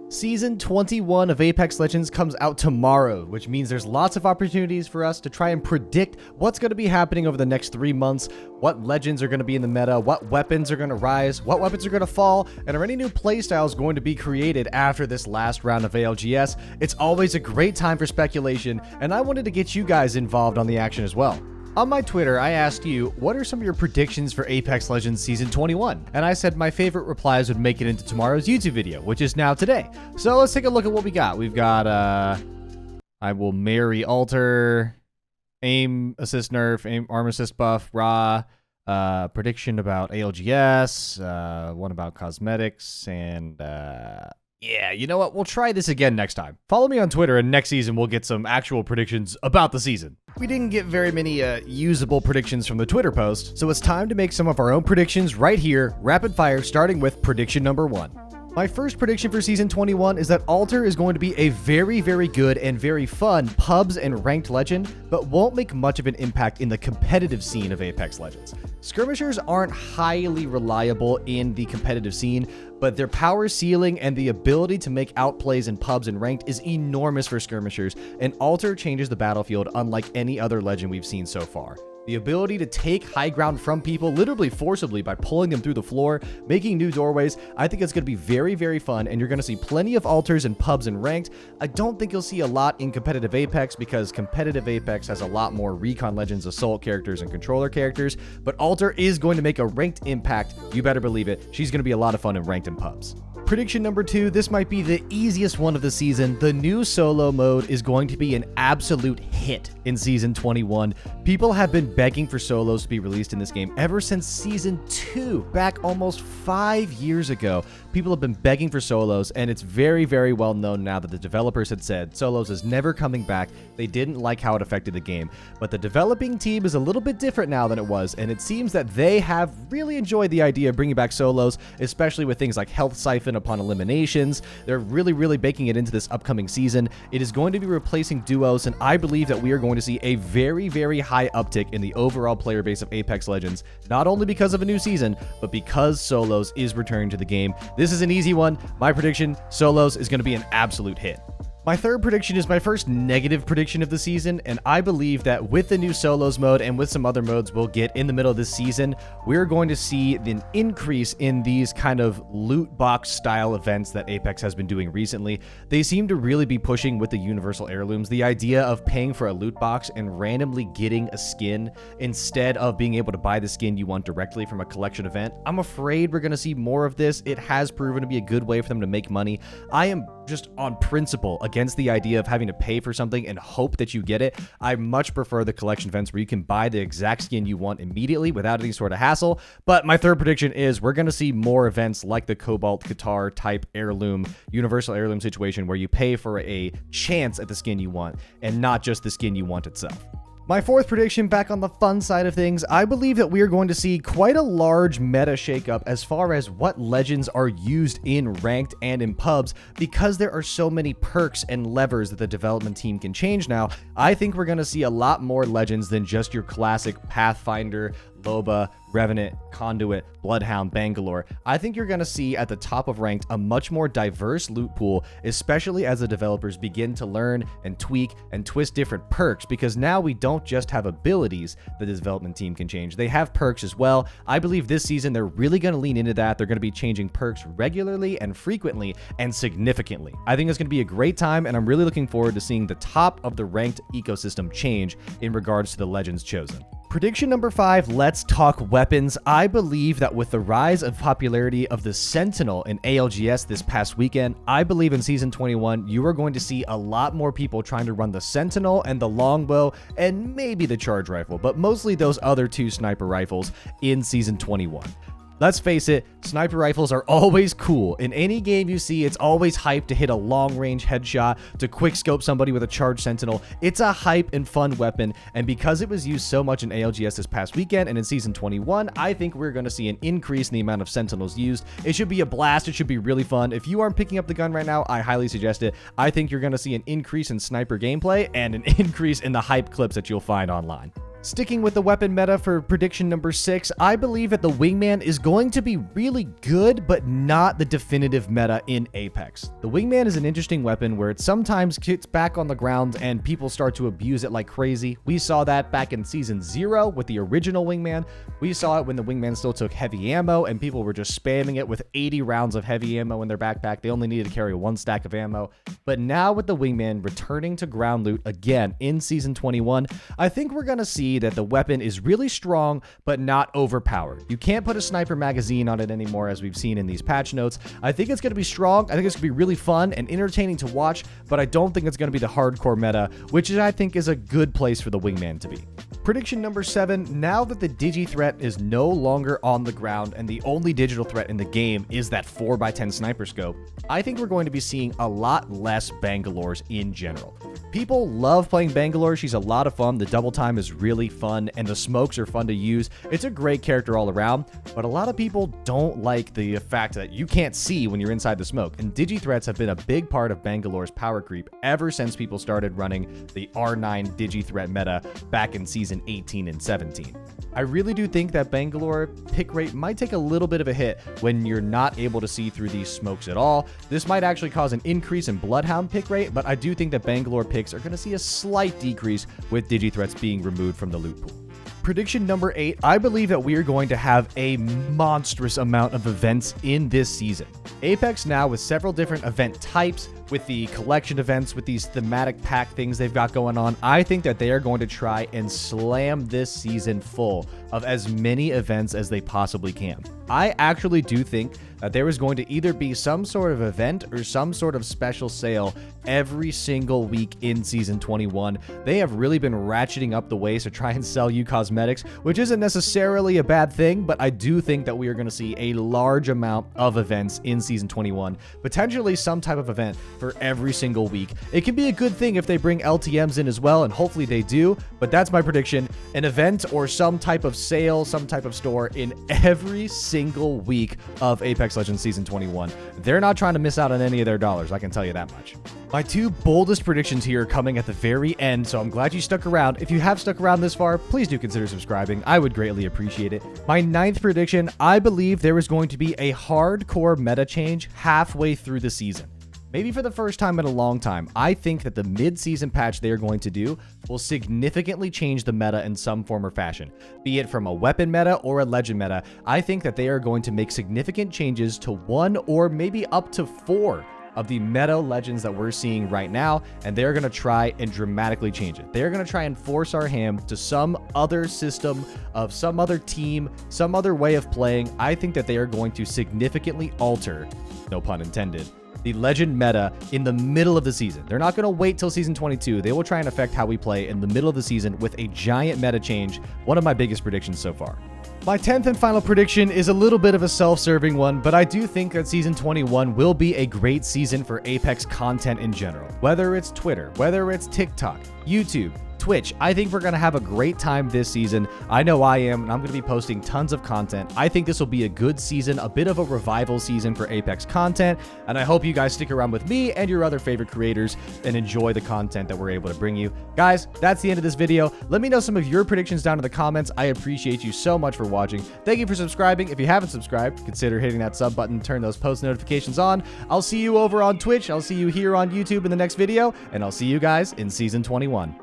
Season 21 of Apex Legends comes out tomorrow, which means there's lots of opportunities for us to try and predict what's going to be happening over the next 3 months, what legends are going to be in the meta, what weapons are going to rise, what weapons are going to fall, and are any new playstyles going to be created after this last round of ALGS. It's always a great time for speculation, and I wanted to get you guys involved on the action as well. On my Twitter, I asked you, what are some of your predictions for Apex Legends Season 21? And I said my favorite replies would make it into tomorrow's YouTube video, which is now today. So let's take a look at what we got. We've got, I will marry alter, aim assist nerf, aim arm assist buff, raw, prediction about ALGS, one about cosmetics, and, yeah, you know what? We'll try this again next time. Follow me on Twitter, and next season we'll get some actual predictions about the season. We didn't get very many usable predictions from the Twitter post, so it's time to make some of our own predictions right here, rapid fire, starting with prediction number 1. My first prediction for Season 21 is that Alter is going to be a very, very good and very fun pubs and ranked legend, but won't make much of an impact in the competitive scene of Apex Legends. Skirmishers aren't highly reliable in the competitive scene, but their power ceiling and the ability to make outplays in pubs and ranked is enormous for skirmishers, and Alter changes the battlefield unlike any other legend we've seen so far. The ability to take high ground from people literally forcibly by pulling them through the floor, making new doorways, I think it's going to be very, very fun, and you're going to see plenty of alters in pubs and ranked. I don't think you'll see a lot in competitive Apex because competitive Apex has a lot more Recon Legends assault characters and controller characters, but alter is going to make a ranked impact. You better believe it. She's going to be a lot of fun in ranked and pubs. Prediction number 2, this might be the easiest one of the season. The new solo mode is going to be an absolute hit in Season 21. People have been begging for solos to be released in this game ever since Season 2, back almost 5 years ago. People have been begging for solos, and it's very, very well known now that the developers had said solos is never coming back. They didn't like how it affected the game, but the developing team is a little bit different now than it was, and it seems that they have really enjoyed the idea of bringing back solos, especially with things like Health Siphon upon eliminations. They're really, really baking it into this upcoming season. It is going to be replacing duos, and I believe that we are going to see a very, very high uptick in the overall player base of Apex Legends, not only because of a new season, but because solos is returning to the game. This is an easy one. My prediction, solos is going to be an absolute hit. My third prediction is my first negative prediction of the season, and I believe that with the new solos mode and with some other modes we'll get in the middle of this season, we're going to see an increase in these kind of loot box style events that Apex has been doing recently. They seem to really be pushing with the universal heirlooms, the idea of paying for a loot box and randomly getting a skin instead of being able to buy the skin you want directly from a collection event. I'm afraid we're going to see more of this. It has proven to be a good way for them to make money. I am just on principle against the idea of having to pay for something and hope that you get it. I much prefer the collection events where you can buy the exact skin you want immediately without any sort of hassle. But my third prediction is we're going to see more events like the Cobalt Guitar type heirloom, universal heirloom situation where you pay for a chance at the skin you want and not just the skin you want itself. My fourth prediction, back on the fun side of things, I believe that we are going to see quite a large meta shakeup as far as what legends are used in ranked and in pubs because there are so many perks and levers that the development team can change now. I think we're going to see a lot more legends than just your classic Pathfinder, Loba, Revenant, Conduit, Bloodhound, Bangalore. I think you're going to see at the top of ranked a much more diverse loot pool, especially as the developers begin to learn and tweak and twist different perks, because now we don't just have abilities that the development team can change. They have perks as well. I believe this season they're really going to lean into that. They're going to be changing perks regularly and frequently and significantly. I think it's going to be a great time, and I'm really looking forward to seeing the top of the ranked ecosystem change in regards to the legends chosen. Prediction number 5, let's talk weapons. I believe that with the rise of popularity of the Sentinel in ALGS this past weekend, I believe in Season 21, you are going to see a lot more people trying to run the Sentinel and the longbow and maybe the charge rifle, but mostly those other 2 sniper rifles in Season 21. Let's face it, sniper rifles are always cool. In any game you see, it's always hype to hit a long-range headshot, to quick-scope somebody with a charged sentinel. It's a hype and fun weapon, and because it was used so much in ALGS this past weekend and in Season 21, I think we're going to see an increase in the amount of sentinels used. It should be a blast. It should be really fun. If you aren't picking up the gun right now, I highly suggest it. I think you're going to see an increase in sniper gameplay and an increase in the hype clips that you'll find online. Sticking with the weapon meta for prediction number 6, I believe that the Wingman is going to be really good, but not the definitive meta in Apex. The Wingman is an interesting weapon where it sometimes gets back on the ground and people start to abuse it like crazy. We saw that back in Season 0 with the original Wingman. We saw it when the Wingman still took heavy ammo and people were just spamming it with 80 rounds of heavy ammo in their backpack. They only needed to carry 1 stack of ammo. But now with the Wingman returning to ground loot again in Season 21, I think we're going to see that the weapon is really strong, but not overpowered. You can't put a sniper magazine on it anymore, as we've seen in these patch notes. I think it's going to be strong. I think it's going to be really fun and entertaining to watch, but I don't think it's going to be the hardcore meta, which I think is a good place for the Wingman to be. Prediction number 7, now that the digi threat is no longer on the ground and the only digital threat in the game is that 4x10 sniper scope, I think we're going to be seeing a lot less Bangalores in general. People love playing Bangalore. She's a lot of fun. The double time is really fun and the smokes are fun to use. It's a great character all around, but a lot of people don't like the fact that you can't see when you're inside the smoke, and digi threats have been a big part of Bangalore's power creep ever since people started running the R9 digi threat meta back in Season 18 and 17. I really do think that Bangalore pick rate might take a little bit of a hit when you're not able to see through these smokes at all. This might actually cause an increase in Bloodhound pick rate, but I do think that Bangalore picks are going to see a slight decrease with digi threats being removed from the loot pool. Prediction number 8, I believe that we are going to have a monstrous amount of events in this season. Apex now, with several different event types, with the collection events, with these thematic pack things they've got going on, I think that they are going to try and slam this season full of as many events as they possibly can. I actually do think that there is going to either be some sort of event or some sort of special sale every single week in Season 21. They have really been ratcheting up the ways to try and sell you cosmetics, which isn't necessarily a bad thing, but I do think that we are going to see a large amount of events in Season 21, potentially some type of event for every single week. It can be a good thing if they bring LTMs in as well, and hopefully they do, but that's my prediction. An event or some type of sale, some type of store in every single week of Apex Legends Season 21. They're not trying to miss out on any of their dollars, I can tell you that much. My 2 boldest predictions here are coming at the very end, so I'm glad you stuck around. If you have stuck around this far, please do consider subscribing. I would greatly appreciate it. My 9th prediction, I believe there is going to be a hardcore meta change halfway through the season. Maybe for the first time in a long time, I think that the mid-season patch they are going to do will significantly change the meta in some form or fashion. Be it from a weapon meta or a legend meta, I think that they are going to make significant changes to 1 or maybe up to 4 of the meta legends that we're seeing right now, and they're going to try and dramatically change it. They're going to try and force our hand to some other system of some other team, some other way of playing. I think that they are going to significantly alter, no pun intended, the legend meta in the middle of the season. They're not going to wait till Season 22. They will try and affect how we play in the middle of the season with a giant meta change, one of my biggest predictions so far. My 10th and final prediction is a little bit of a self-serving one, but I do think that Season 21 will be a great season for Apex content in general. Whether it's Twitter, whether it's TikTok, YouTube, Twitch, I think we're going to have a great time this season. I know I am, and I'm going to be posting tons of content. I think this will be a good season, a bit of a revival season for Apex content, and I hope you guys stick around with me and your other favorite creators and enjoy the content that we're able to bring you. Guys, that's the end of this video. Let me know some of your predictions down in the comments. I appreciate you so much for watching. Thank you for subscribing. If you haven't subscribed, consider hitting that sub button, turn those post notifications on. I'll see you over on Twitch. I'll see you here on YouTube in the next video, and I'll see you guys in Season 21.